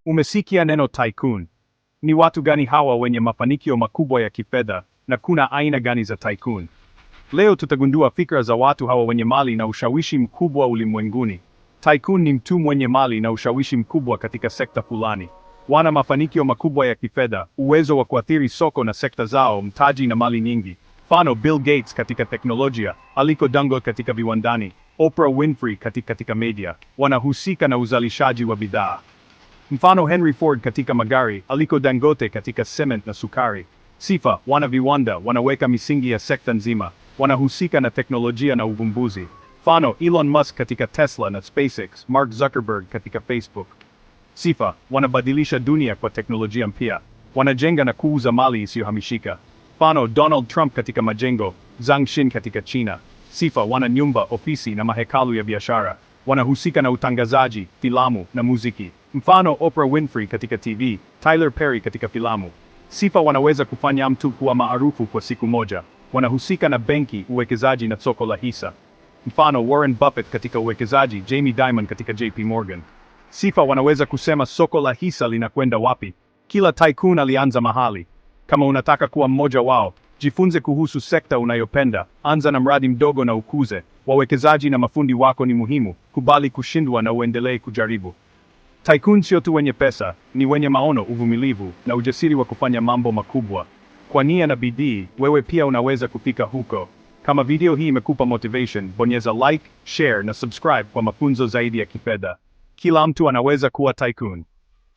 Umesikia neno tycoon? Ni watu gani hawa wenye mafanikio makubwa ya kifedha, na kuna aina gani za tycoon? Leo tutagundua fikra za watu hawa wenye mali na ushawishi mkubwa ulimwenguni. Tycoon ni mtu mwenye mali na ushawishi mkubwa katika sekta fulani. Wana mafanikio makubwa ya kifedha, uwezo wa kuathiri soko na sekta zao, mtaji na mali nyingi. Mfano, Bill Gates katika teknolojia, Aliko Dangote katika viwandani, Oprah Winfrey katika media, wanahusika na uzalishaji wa bidhaa. Mfano, Henry Ford katika magari, Aliko Dangote katika cement na sukari. Sifa, wana viwanda, wanaweka misingi ya sekta nzima, wanahusika na teknolojia na uvumbuzi. Mfano, Elon Musk katika Tesla na SpaceX, Mark Zuckerberg katika Facebook. Sifa, wanabadilisha dunia kwa teknolojia mpya, wanajenga na kuuza mali isiyohamishika. Mfano, Donald Trump katika majengo, Zhang Xin katika China. Sifa, wana nyumba, ofisi na mahekalu ya biashara, wanahusika na utangazaji, filamu na muziki. Mfano, Oprah Winfrey katika TV, Tyler Perry katika filamu. Sifa, wanaweza kufanya mtu kuwa maarufu kwa siku moja, wanahusika na benki, uwekezaji na soko la hisa. Mfano, Warren Buffett katika uwekezaji, Jamie Dimon katika JP Morgan. Sifa, wanaweza kusema soko la hisa linakwenda wapi. Kila tycoon alianza mahali. Kama unataka kuwa mmoja wao, jifunze kuhusu sekta unayopenda, anza na mradi mdogo na ukuze. Wawekezaji na mafundi wako ni muhimu, kubali kushindwa na uendelee kujaribu. Tycoon sio tu wenye pesa, ni wenye maono, uvumilivu na ujasiri wa kufanya mambo makubwa. Kwa nia na bidii, wewe pia unaweza kufika huko. Kama video hii imekupa motivation, bonyeza like, share na subscribe kwa mafunzo zaidi ya kifedha. Kila mtu anaweza kuwa tycoon.